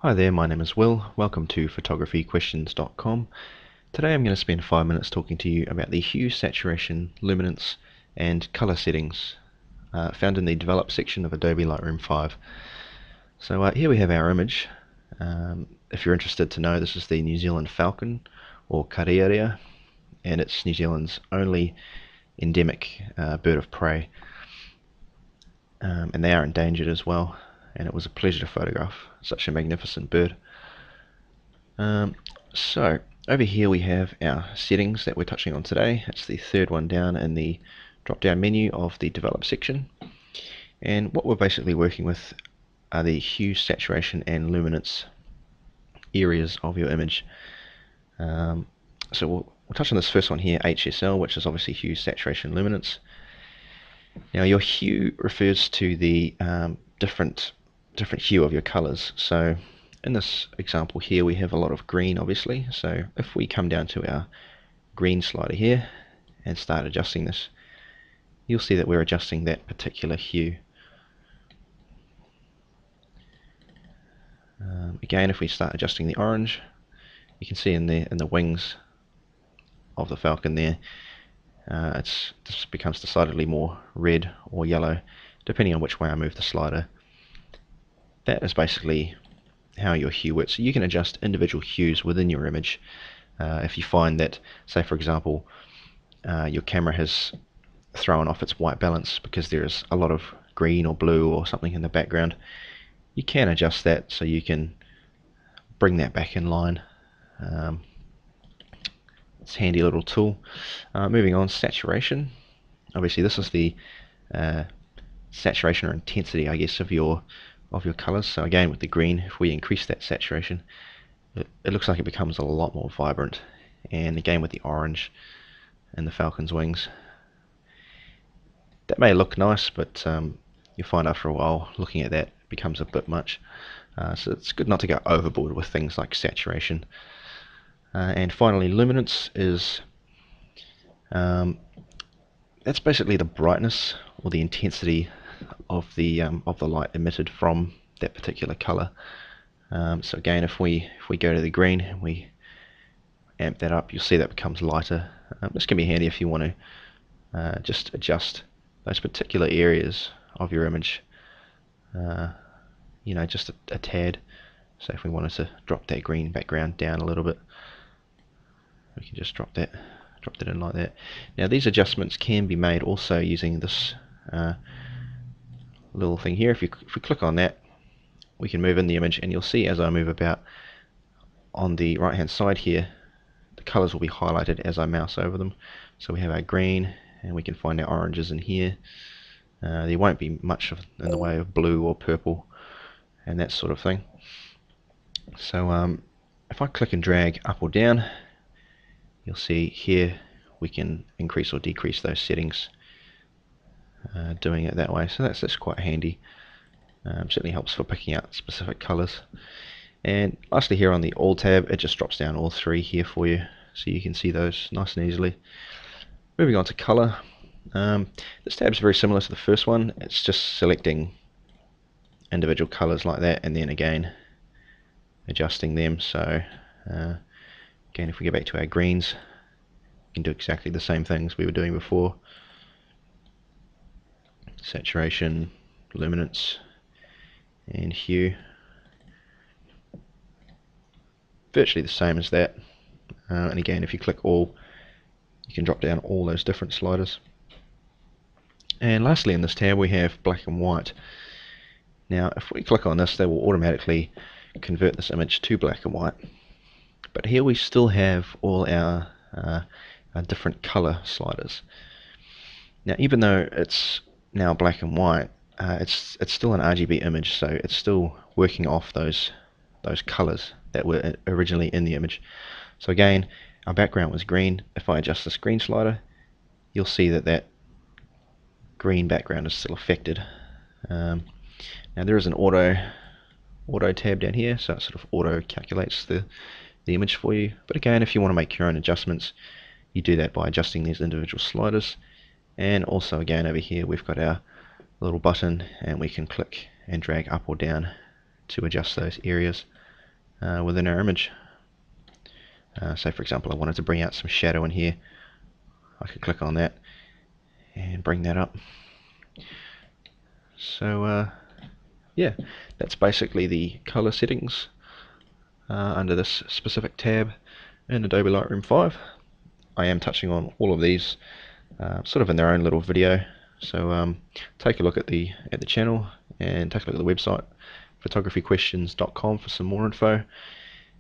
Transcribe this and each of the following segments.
Hi there, my name is Will. Welcome to photographyquestions.com. Today I'm going to spend 5 minutes talking to you about the hue, saturation, luminance and color settings found in the develop section of Adobe Lightroom 5. So here we have our image. If you're interested to know, this is the New Zealand falcon or karearea, and it's New Zealand's only endemic bird of prey, and they are endangered as well, and it was a pleasure to photograph such a magnificent bird. So over here we have our settings that we're touching on today. It's the third one down in the drop down menu of the develop section, and what we're basically working with are the hue, saturation and luminance areas of your image. So we'll touch on this first one here, HSL, which is obviously hue, saturation, luminance. Now your hue refers to the different hue of your colors. So in this example here we have a lot of green, obviously. So if we come down to our green slider here and start adjusting this, you'll see that we're adjusting that particular hue. Again, if we start adjusting the orange, you can see in the wings of the falcon there, this becomes decidedly more red or yellow depending on which way I move the slider. That is basically how your hue works. So you can adjust individual hues within your image. If you find that, say for example, your camera has thrown off its white balance because there is a lot of green or blue or something in the background, you can adjust that so you can bring that back in line. It's a handy little tool. Moving on, saturation. Obviously this is the saturation or intensity, I guess, of your colors. So again, with the green, if we increase that saturation, it looks like it becomes a lot more vibrant. And again, with the orange and the falcon's wings, that may look nice, but you'll find after a while looking at that it becomes a bit much. So it's good not to go overboard with things like saturation. And finally, luminance is that's basically the brightness or the intensity of the light emitted from that particular color. So again, if we go to the green and we amp that up, you'll see that becomes lighter. This can be handy if you want to just adjust those particular areas of your image, just a tad. So if we wanted to drop that green background down a little bit, we can just drop that in like that. Now these adjustments can be made also using this little thing here. If we click on that, we can move in the image, and you'll see as I move about on the right hand side here, the colors will be highlighted as I mouse over them. So we have our green, and we can find our oranges in here. There won't be much in the way of blue or purple and that sort of thing. So if I click and drag up or down, you'll see here we can increase or decrease those settings doing it that way. So that's quite handy. Certainly helps for picking out specific colors. And lastly, here on the All tab, it just drops down all three here for you, so you can see those nice and easily. Moving on to color. This tab is very similar to the first one. It's just selecting individual colors like that, and then again adjusting them. So again, if we go back to our greens, we can do exactly the same things we were doing before. Saturation, luminance and hue, virtually the same as that. And again, if you click all, you can drop down all those different sliders. And lastly in this tab we have black and white. Now if we click on this, they will automatically convert this image to black and white, but here we still have all our different color sliders. Now even though it's now black and white, it's still an RGB image, so it's still working off those colors that were originally in the image. So again, our background was green. If I adjust this green slider, you'll see that green background is still affected. Now there is an auto tab down here, so it sort of auto calculates the image for you. But again, if you want to make your own adjustments, you do that by adjusting these individual sliders. And also again over here we've got our little button, and we can click and drag up or down to adjust those areas. within our image. So for example, I wanted to bring out some shadow in here. I could click on that and bring that up. So yeah, that's basically the color settings under this specific tab in Adobe Lightroom 5. I am touching on all of these sort of in their own little video, so take a look at the channel and take a look at the website photographyquestions.com for some more info.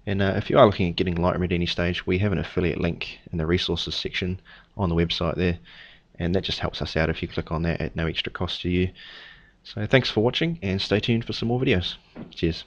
And if you are looking at getting Lightroom at any stage, we have an affiliate link in the resources section on the website there, and that just helps us out if you click on that at no extra cost to you. So thanks for watching, and stay tuned for some more videos. Cheers.